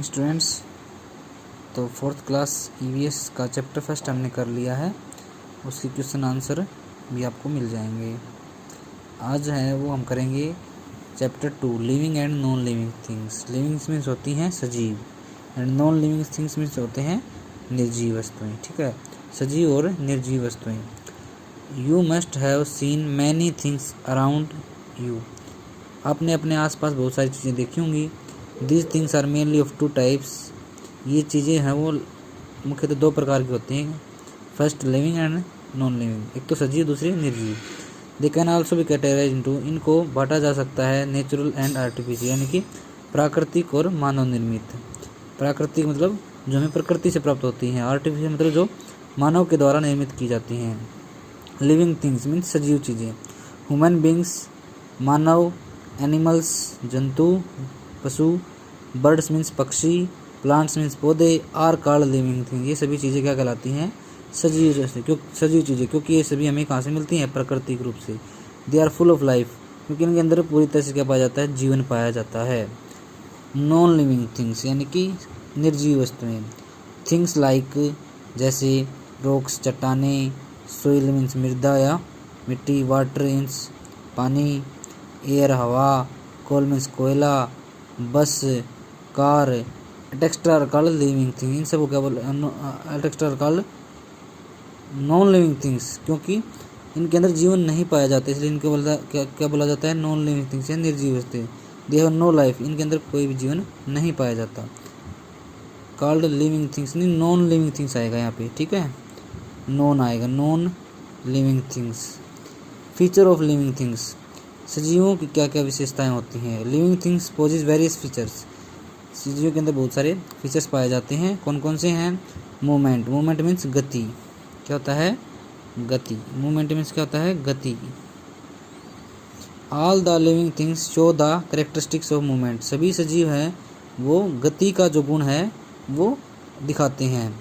Morning students. तो fourth class EVS का chapter first हमने कर लिया है, उसकी क्वेश्चन आंसर भी आपको मिल जाएंगे। आज है वो हम करेंगे chapter 2 living and non living things. Living means होती हैं सजीव and non living things means होते हैं निर्जीव वस्तुएं। ठीक है, सजीव और निर्जीव वस्तुएं। You must have seen many things around you. आपने अपने आसपास बहुत सारी चीज़ें देखी होंगी। These things are mainly of two types. ये चीज़ें हैं वो मुख्यतः दो प्रकार की होती हैं, first living and non living. एक तो सजीव, दूसरी निर्जीव। दे कैन आल्सो भी कैटेगराइज इनटू, इनको बांटा जा सकता है नेचुरल एंड आर्टिफिशियल, यानी कि प्राकृतिक और मानव निर्मित। प्राकृतिक मतलब जो हमें प्रकृति से प्राप्त होती हैं, आर्टिफिशियल मतलब जो मानव के द्वारा निर्मित की जाती हैं। लिविंग थिंग्स मीन्स सजीव चीज़ें, ह्यूमन बींग्स मानव, एनिमल्स जंतु पशु, बर्ड्स मीन्स पक्षी, प्लांट्स मीन्स पौधे, आर कॉल्ड लिविंग थिंग। ये सभी चीज़ें क्या कहलाती हैं? सजीव जैसे, सजीव चीज़ें, क्योंकि ये सभी हमें कहाँ से मिलती हैं? प्राकृतिक रूप से। They are full of life, क्योंकि इनके अंदर पूरी तरह से क्या पाया जाता है? जीवन पाया जाता है। नॉन लिविंग थिंग्स यानी कि निर्जीव वस्तुएं, थिंग्स लाइक जैसे रॉक्स चट्टानें, सोइल मीन्स मृदा या मिट्टी, वाटर मीन्स पानी, एयर हवा, कोल मीन्स कोयला, bus car, etcetera are called living thing. इन सबको क्या बोल etcetera are called non living things, क्योंकि इनके अंदर जीवन नहीं पाया जाता, इसलिए इनको क्या बोला जाता है? नॉन लिविंग थिंग्स या निर्जीव वस्तुएं। दे हैव नो लाइफ, इनके अंदर कोई भी जीवन नहीं पाया जाता। कॉल्ड लिविंग थिंग्स नहीं, नॉन लिविंग थिंग्स आएगा यहाँ पे। ठीक है, नॉन आएगा, non living things. Feature of living things, सजीवों की क्या क्या विशेषताएं होती हैं? Living things possess various features, सजीवों के अंदर बहुत सारे फीचर्स पाए जाते हैं। कौन कौन से हैं? मूवमेंट, मूवमेंट मीन्स गति। क्या होता है? गति। मूवमेंट मीन्स क्या होता है? गति। All the living things show the characteristics of movement, सभी सजीव हैं वो गति का जो गुण है वो दिखाते हैं।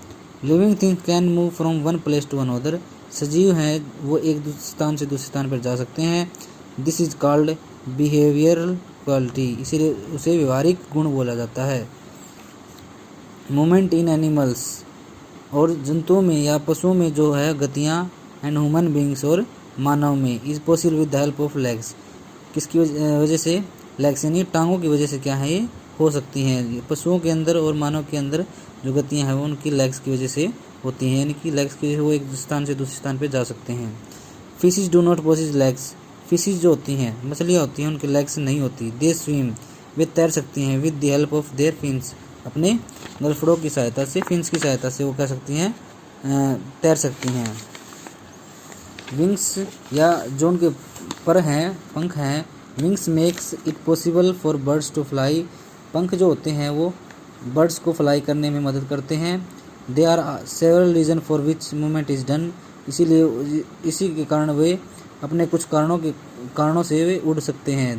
Living thing can move from one place to another, सजीव हैं वो एक स्थान से दूसरे स्थान पर जा सकते हैं। This is called behavioural quality, इसीलिए उसे व्यवहारिक गुण बोला जाता है। मूवमेंट इन एनिमल्स, और जंतुओं में या पशुओं में जो है गतियाँ, एंड ह्यूमन बींग्स और मानव में, is possible with the help of legs, किसकी वजह से? लेग्स यानी टांगों की वजह से क्या है ये हो सकती हैं। पशुओं के अंदर और मानव के अंदर जो गतियाँ हैं वो उनकी लेग्स की वजह से होती हैं, यानी कि लेग्स की वजह से वो एक स्थान से दूसरे स्थान पर जा सकते हैं। Fishes do not possess legs, fishes जो होती हैं, मछलियाँ होती हैं, उनके लेग्स नहीं होती। दे स्विम, वे तैर सकती हैं। With the help of there fins, अपने गलफड़ों की सहायता से, फिन्स की सहायता से वो कह सकती हैं तैर सकती हैं। विंग्स या जो उनके पर हैं, पंख हैं, wings makes it possible for birds to fly, पंख जो होते हैं वो बर्ड्स को फ्लाई करने में मदद करते हैं। They are several reason for which movement is done, इसीलिए इसी के कारण वे अपने कुछ कारणों से वे उड़ सकते हैं।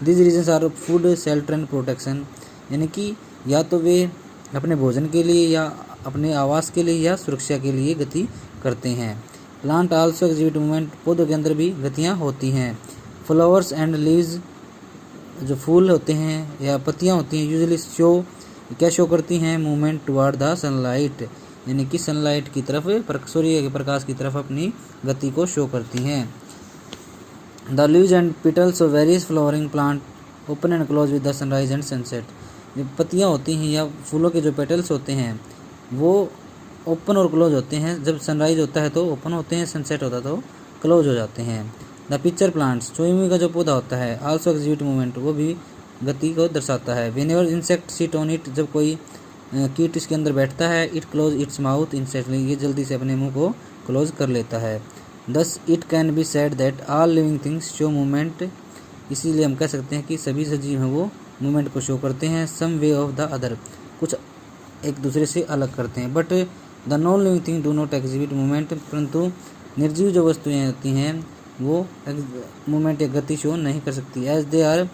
This reasons are food, shelter and protection, यानी कि या तो वे अपने भोजन के लिए या अपने आवास के लिए या सुरक्षा के लिए गति करते हैं। प्लांट आल्सो एग्जिबिट मूवमेंट, पौधों के अंदर भी गतियाँ होती हैं। फ्लावर्स एंड लीव्स, जो फूल होते हैं या पत्तियाँ होती हैं, यूजुअली शो, क्या शो करती हैं? मूवमेंट टुवर्ड द सनलाइट, यानी कि सनलाइट की तरफ, सूर्य के प्रकाश की तरफ अपनी गति को शो करती हैं। The leaves and petals of various flowering plant open and close with the sunrise and sunset, जो पत्तियाँ होती हैं या फूलों के जो पेटल्स होते हैं वो ओपन और क्लोज होते हैं। जब सनराइज होता है तो ओपन होते हैं, सनसेट होता है तो क्लोज हो जाते हैं। द पिक्चर प्लांट्स, चोईमुई का जो पौधा होता है, आल्सो एग्जिबिट मूवमेंट, वो भी गति को दर्शाता है। Whenever insect sit on it, जब कोई कीट इसके अंदर बैठता है, it close its mouth instantly, ये जल्दी से अपने मुंह को क्लोज कर लेता है। Thus it can be said that all living things show movement, इसीलिए हम कह सकते हैं कि सभी सजीव हैं वो मूवमेंट को शो करते हैं। सम वे ऑफ द अदर, कुछ एक दूसरे से अलग करते हैं। But the non living thing do not exhibit movement, परंतु निर्जीव जो वस्तुएं होती हैं वो मूवमेंट या गति शो नहीं कर सकती। एज दे आर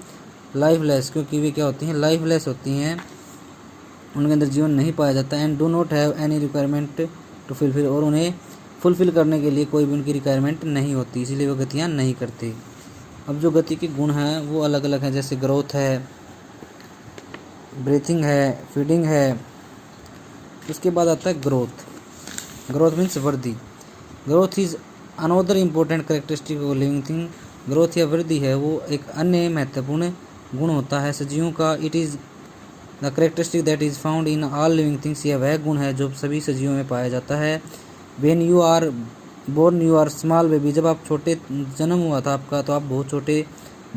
लाइफलेस, क्योंकि वे क्या होती हैं? लाइफलेस होती हैं, उनके अंदर जीवन नहीं पाया जाता। And do not have any requirement to fulfil, और उन्हें फुलफिल करने के लिए कोई भी उनकी रिक्वायरमेंट नहीं होती, इसीलिए वो गतियाँ नहीं करते। अब जो गति के गुण हैं वो अलग अलग हैं, जैसे ग्रोथ है, ब्रीथिंग है, फीडिंग है। उसके बाद आता है ग्रोथ। ग्रोथ मीन्स वृद्धि। Growth is another important characteristic of living thing. Growth या वृद्धि है वो एक अन्य महत्वपूर्ण गुण होता है सजीवों का। It is the characteristic that is found in all living things. यह वह गुण है जो सभी सजीवों में पाया जाता है। When you are born you are small baby. जब आप छोटे जन्म हुआ था आपका तो आप बहुत छोटे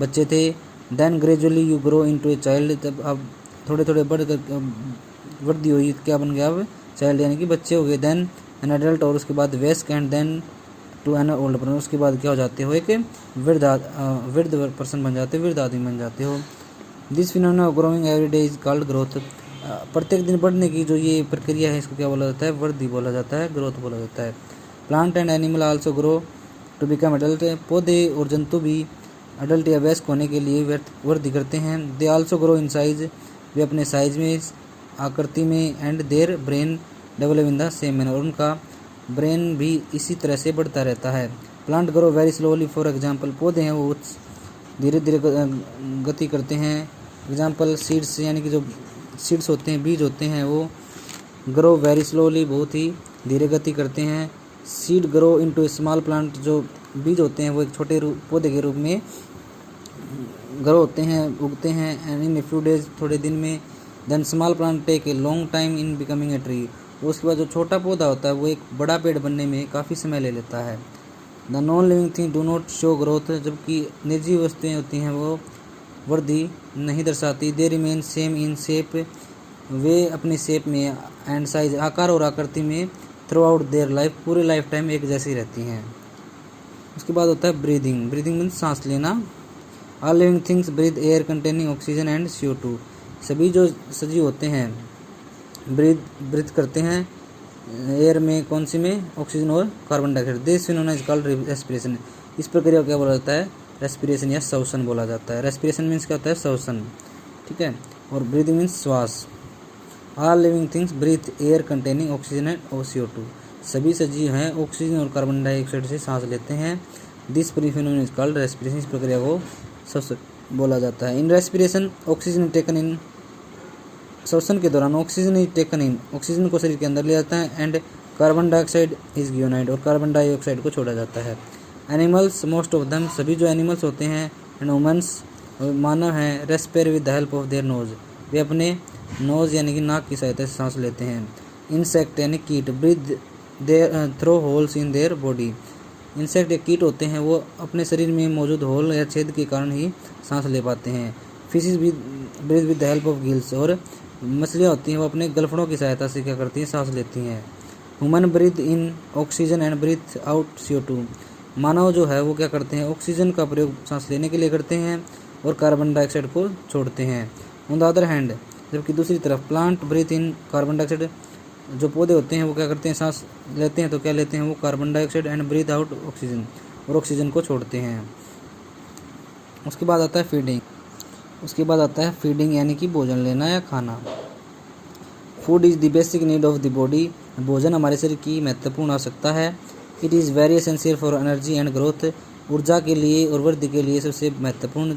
बच्चे थे। Then gradually you grow into a child. तब आप थोड़े थोड़े बढ़कर वृद्धि हुई, क्या बन गया अब? चाइल्ड यानी कि बच्चे हो गए। देन एन एडल्ट, और उसके बाद वेस्क, and then to an old person. उसके बाद क्या हो जाते हो? एक वृद्ध पर्सन बन जाते हो, वृद्ध आदमी बन जाते हो। This phenomena of growing every day is called growth. प्रत्येक दिन बढ़ने की जो ये प्रक्रिया है इसको क्या बोला जाता है? वृद्धि बोला जाता है, ग्रोथ बोला जाता है। Plant and animal also grow to become adult. पौधे और जंतु भी अडल्ट या वयस्क होने के लिए वृद्धि करते हैं। They also grow in size. वे अपने साइज में, आकृति में, and their brain develop in the same manner. और उनका ब्रेन भी इसी तरह से बढ़ता रहता है। Plant grow very slowly. For example, पौधे हैं वो धीरे धीरे गति करते हैं। एग्जाम्पल सीड्स, यानी कि जो सीड्स होते हैं, बीज होते हैं, वो ग्रो वेरी स्लोली, बहुत ही धीरे गति करते हैं। Seed grow into small plant. जो बीज होते हैं वो एक छोटे पौधे के रूप में ग्रो होते हैं, उगते हैं। And in a few days, थोड़े दिन में। Then small plant take a long time in becoming a tree. उसके बाद जो छोटा पौधा होता है वो एक बड़ा पेड़ बनने में काफ़ी समय ले लेता है। The non living thing do not show growth. जबकि निर्जीव वस्तुएँ होती हैं वो वृद्धि नहीं दर्शाती। They remain same in shape. वे अपनी शेप में एंड साइज, आकार और आकृति में थ्रू आउट देयर लाइफ, पूरे लाइफ टाइम एक जैसी रहती हैं। उसके बाद होता है ब्रीदिंग। ब्रीदिंग मीन्स सांस लेना। All living things breathe air containing oxygen and CO2। सभी जो सजीव होते हैं ब्रीथ करते हैं एयर में, कौन सी में? ऑक्सीजन और carbon dioxide. This phenomena is called respiration. इस प्रक्रिया को क्या बोला जाता है? रेस्पिरेशन या श्वसन बोला जाता है। रेस्पिरेशन मीन्स क्या होता है? श्वसन, ठीक है। और ब्रीदिंग मीन्स श्वास। All living things breathe air containing oxygen and CO2। सभी सजीव हैं ऑक्सीजन और कार्बन डाइऑक्साइड से सांस लेते हैं। This phenomena is called respiration. इस प्रक्रिया को श्वसन बोला जाता है। In respiration oxygen taken in. श्वसन के दौरान oxygen is taken in, oxygen को शरीर के अंदर ले जाता है। And carbon dioxide is given out, और कार्बन डाइऑक्साइड को छोड़ा जाता है। एनिमल्स, मोस्ट ऑफ देम, सभी जो एनिमल्स होते हैं, एंड ह्यूमन्स, मानव हैं, respirate with the help of their nose. वे अपने नोज यानी कि नाक की सहायता से सांस लेते हैं। इंसेक्ट यानी कीट, breathe their through holes in their body. Insect या कीट होते हैं वो अपने शरीर में मौजूद होल या छेद के कारण ही सांस ले पाते हैं। Fishes breathe with the help of gills. और मछलियाँ होती हैं वो अपने गलफड़ों की सहायता से क्या करती हैं? सांस लेती हैं। Human breathe in oxygen and breathe out CO2। मानव जो है वो क्या करते हैं? ऑक्सीजन का प्रयोग सांस लेने के लिए करते हैं और कार्बन डाइऑक्साइड को छोड़ते हैं। ऑन द अदर हैंड, जबकि दूसरी तरफ प्लांट ब्रीथ इन कार्बन डाइऑक्साइड। जो पौधे होते हैं वो क्या करते हैं? सांस लेते हैं तो क्या लेते हैं? वो carbon dioxide, and breathe out oxygen, और ऑक्सीजन को छोड़ते हैं। उसके बाद आता है फीडिंग। उसके बाद आता है फीडिंग यानी कि भोजन लेना या खाना। Food is the basic need of the body. भोजन हमारे शरीर की महत्वपूर्ण आवश्यकता है। It is very essential for energy and growth. ऊर्जा के लिए और वृद्धि के लिए सबसे महत्वपूर्ण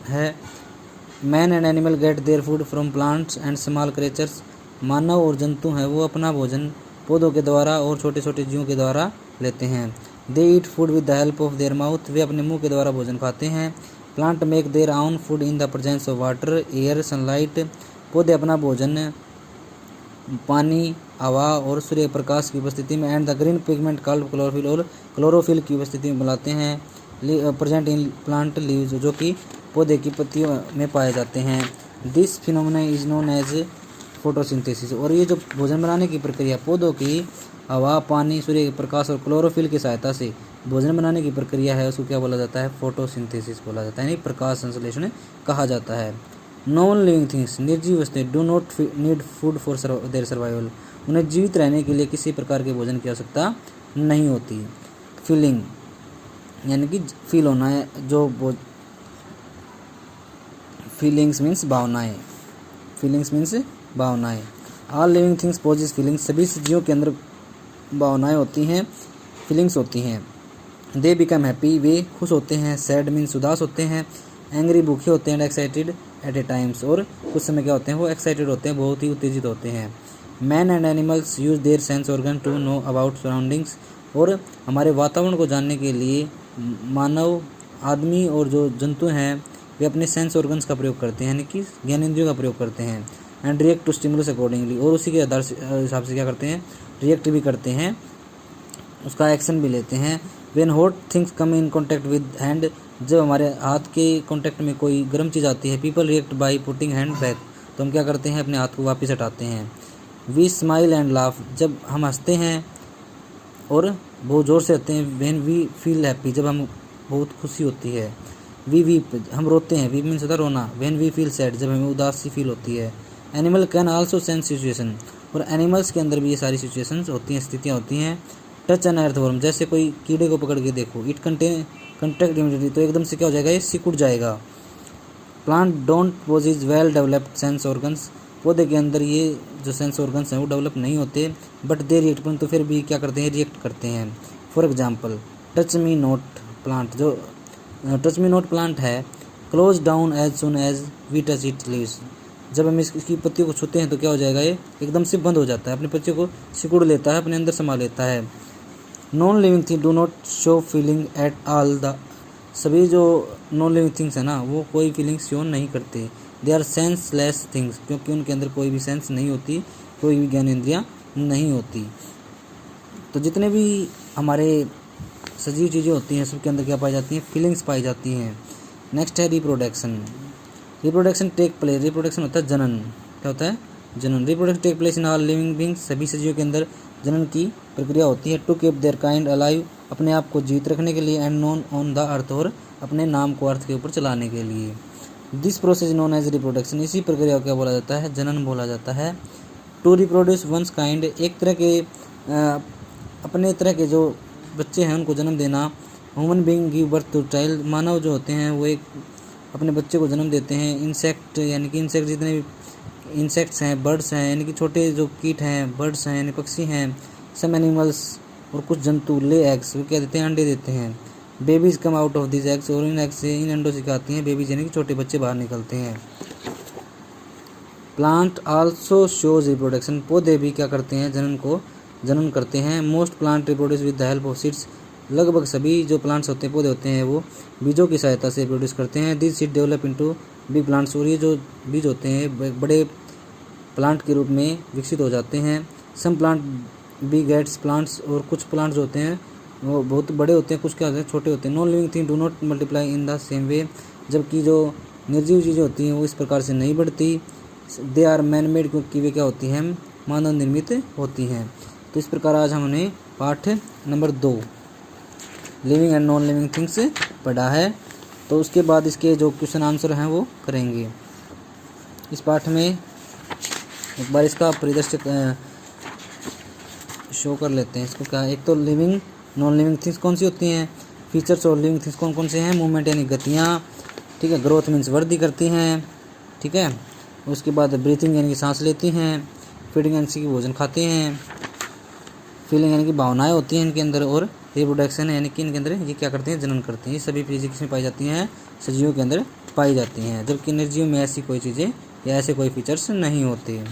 है। Man and animal get their food from plants and small creatures. मानव और जंतु हैं वो अपना भोजन पौधों के द्वारा और छोटे छोटे जीवों के द्वारा लेते हैं। They eat food with the help of their mouth. वे अपने मुंह के द्वारा भोजन खाते हैं। Plant make their own food in the presence of water, air, sunlight. पौधे अपना भोजन पानी, हवा और सूर्य प्रकाश की उपस्थिति में, and the green pigment called chlorophyll, और क्लोरोफिल की उपस्थिति में बनाते हैं। प्रेजेंट इन प्लांट लीव्स, जो कि पौधे की पत्तियों में पाए जाते हैं। This phenomena is known as photosynthesis. और ये जो भोजन बनाने की प्रक्रिया पौधों की हवा, पानी, सूर्य के प्रकाश और क्लोरोफिल की सहायता से भोजन बनाने की प्रक्रिया है, उसको क्या बोला जाता है? फोटोसिंथेसिस बोला जाता है, यानी प्रकाश संश्लेषण कहा जाता है। नॉन लिविंग थिंग्स, निर्जीव वस्तुएं, do not need food for their survival. उन्हें जीवित रहने के लिए किसी प्रकार के भोजन की आवश्यकता नहीं होती। फीलिंग यानी कि फील होना है, जो फीलिंग्स मीन्स भावनाएं। फीलिंग्स मीन्स भावनाएं। All living things possess feelings. सभी जीवों के अंदर भावनाएं होती हैं, फीलिंग्स होती हैं। दे बिकम हैप्पी, वे खुश होते हैं। सैड मीन्स उदास होते हैं। एंग्री भूखे होते हैं। एक्साइटेड एट ए टाइम्स, और कुछ समय क्या होते हैं वो एक्साइटेड होते हैं, बहुत ही उत्तेजित होते हैं। Man and animals use their sense organ to know about surroundings, और हमारे वातावरण को जानने के लिए मानव, आदमी और जो जंतु हैं वे अपने सेंस ऑर्गन्स का प्रयोग करते हैं, यानी कि ज्ञानेंद्रियों का प्रयोग करते हैं। And react to stimulus accordingly, और उसी के आधार से हिसाब से क्या करते हैं, रिएक्ट भी करते हैं, उसका एक्शन भी लेते हैं। When hot things come in contact with hand, जब हमारे हाथ के कॉन्टैक्ट में कोई गर्म चीज़ आती है, people react by putting hand back, तो हम क्या करते हैं, अपने हाथ को वापस हटाते हैं। वी स्माइल एंड लाफ, जब हम हंसते हैं और बहुत ज़ोर से हंसते हैं। व्हेन वी फील हैप्पी, जब हम बहुत खुशी होती है। वी वीप, हम रोते हैं, वीप मीन्स होता है रोना। व्हेन वी फील सैड, जब हमें उदासी फील होती है। Animal can also sense situation, और एनिमल्स के अंदर भी ये सारी सिचुएशंस होती हैं, स्थितियाँ होती हैं। टच एन अर्थवर्म, जैसे कोई कीड़े को पकड़ के देखो, इट कंटेक्ट इमीडिएटली, तो एकदम से क्या हो जाएगा, ये सिकुड़ जाएगा। Plant don't possess well developed sense organs, पौधे के अंदर ये जो सेंस ऑर्गन्स हैं वो डेवलप नहीं होते, बट दे रिएक्ट, परंतु फिर भी क्या करते हैं, रिएक्ट करते हैं। For example touch me not plant, जो टच मी नॉट प्लांट है, close down as soon as we touch it leaves, जब हम इसकी पत्तियों को छूते हैं तो क्या हो जाएगा, ये एकदम से बंद हो जाता है, अपनी पत्तियों को सिकुड़ लेता है, अपने अंदर समा लेता है। Non living thing do not show feeling at all, the सभी जो नॉन लिविंग थिंग्स है ना वो कोई फीलिंग्स शो नहीं करते। दे आर सेंसलेस थिंग्स, क्योंकि उनके अंदर कोई भी सेंस नहीं होती, कोई भी ज्ञानेंद्रियाँ नहीं होती। तो जितने भी हमारे सजीव चीज़ें होती हैं सबके अंदर क्या पाई जाती हैं, फीलिंग्स पाई जाती हैं। नेक्स्ट है reproduction. Reproduction take place, reproduction होता है जनन, क्या होता है, जनन। Reproduction take place in all living beings, सभी सजीवों के अंदर जनन की प्रक्रिया होती है। To keep their kind alive, अपने आप को जीवित रखने के लिए। And known on the earth, और अपने नाम को अर्थ के ऊपर चलाने के लिए। This process known as reproduction, इसी प्रक्रिया को क्या बोला जाता है, जनन बोला जाता है। टू रिप्रोड्यूस वंस काइंड, एक तरह के अपने तरह के जो बच्चे हैं उनको जन्म देना। Human being give birth to child, मानव जो होते हैं वो एक अपने बच्चे को जन्म देते हैं। इंसेक्ट, यानी कि इंसेक्ट जितने भी इंसेक्ट्स हैं, बर्ड्स हैं, यानी कि छोटे जो कीट हैं, बर्ड्स हैं यानी पक्षी हैं। सम एनिमल्स, और कुछ जंतु ले एग्स, वो क्या देते हैं, अंडे देते हैं। Babies come out of this eggs, और इन एग्स से, इन अंडों से क्या आती हैं, बेबीज यानी कि छोटे बच्चे बाहर निकलते हैं। प्लांट आल्सो शोज रिप्रोडक्शन, पौधे भी क्या करते हैं, जनन करते हैं। Most plant reproduce with the help of seeds, लगभग सभी जो प्लांट्स होते हैं, पौधे होते हैं, वो बीजों की सहायता से प्रोड्यूस करते हैं। This seed develop into big plants, और ये जो बीज होते हैं बड़े प्लांट के रूप में विकसित हो जाते हैं। Some plant begets plants, और कुछ प्लांट्स होते हैं वो बहुत बड़े होते हैं, कुछ क्या होते हैं, छोटे होते हैं। Non living thing do not multiply in the same way, जबकि जो निर्जीव चीज़ें होती हैं वो इस प्रकार से नहीं बढ़ती। दे आर मैन मेड, क्योंकि वे क्या होती हैं, मानव निर्मित होती हैं। तो इस प्रकार आज हमने पाठ number 2 living and non living things पढ़ा है। तो उसके बाद इसके जो क्वेश्चन आंसर हैं वो करेंगे। इस पाठ में एक बार इसका परिदृश्य शो कर लेते हैं। इसको क्या, एक तो लिविंग नॉन लिविंग थिंग्स कौन सी होती हैं, फीचर्स और लिविंग थिंग्स कौन कौन से हैं। मूवमेंट यानी गतियाँ, ठीक है। ग्रोथ मीन्स वृद्धि करती हैं, ठीक है। उसके बाद ब्रीथिंग यानी कि सांस लेती हैं। फीडिंग यानी कि भोजन खाते हैं। फीलिंग यानी कि भावनाएं होती हैं इनके अंदर। और रिप्रोडक्शन यानी कि इनके अंदर ये क्या करते हैं, जनन करते हैं। ये सभी चीज़ें किसमें पाई जाती हैं, सजीवों के अंदर पाई जाती हैं, जबकि निर्जीव में ऐसी कोई चीज़ें या ऐसे कोई फीचर्स नहीं होते।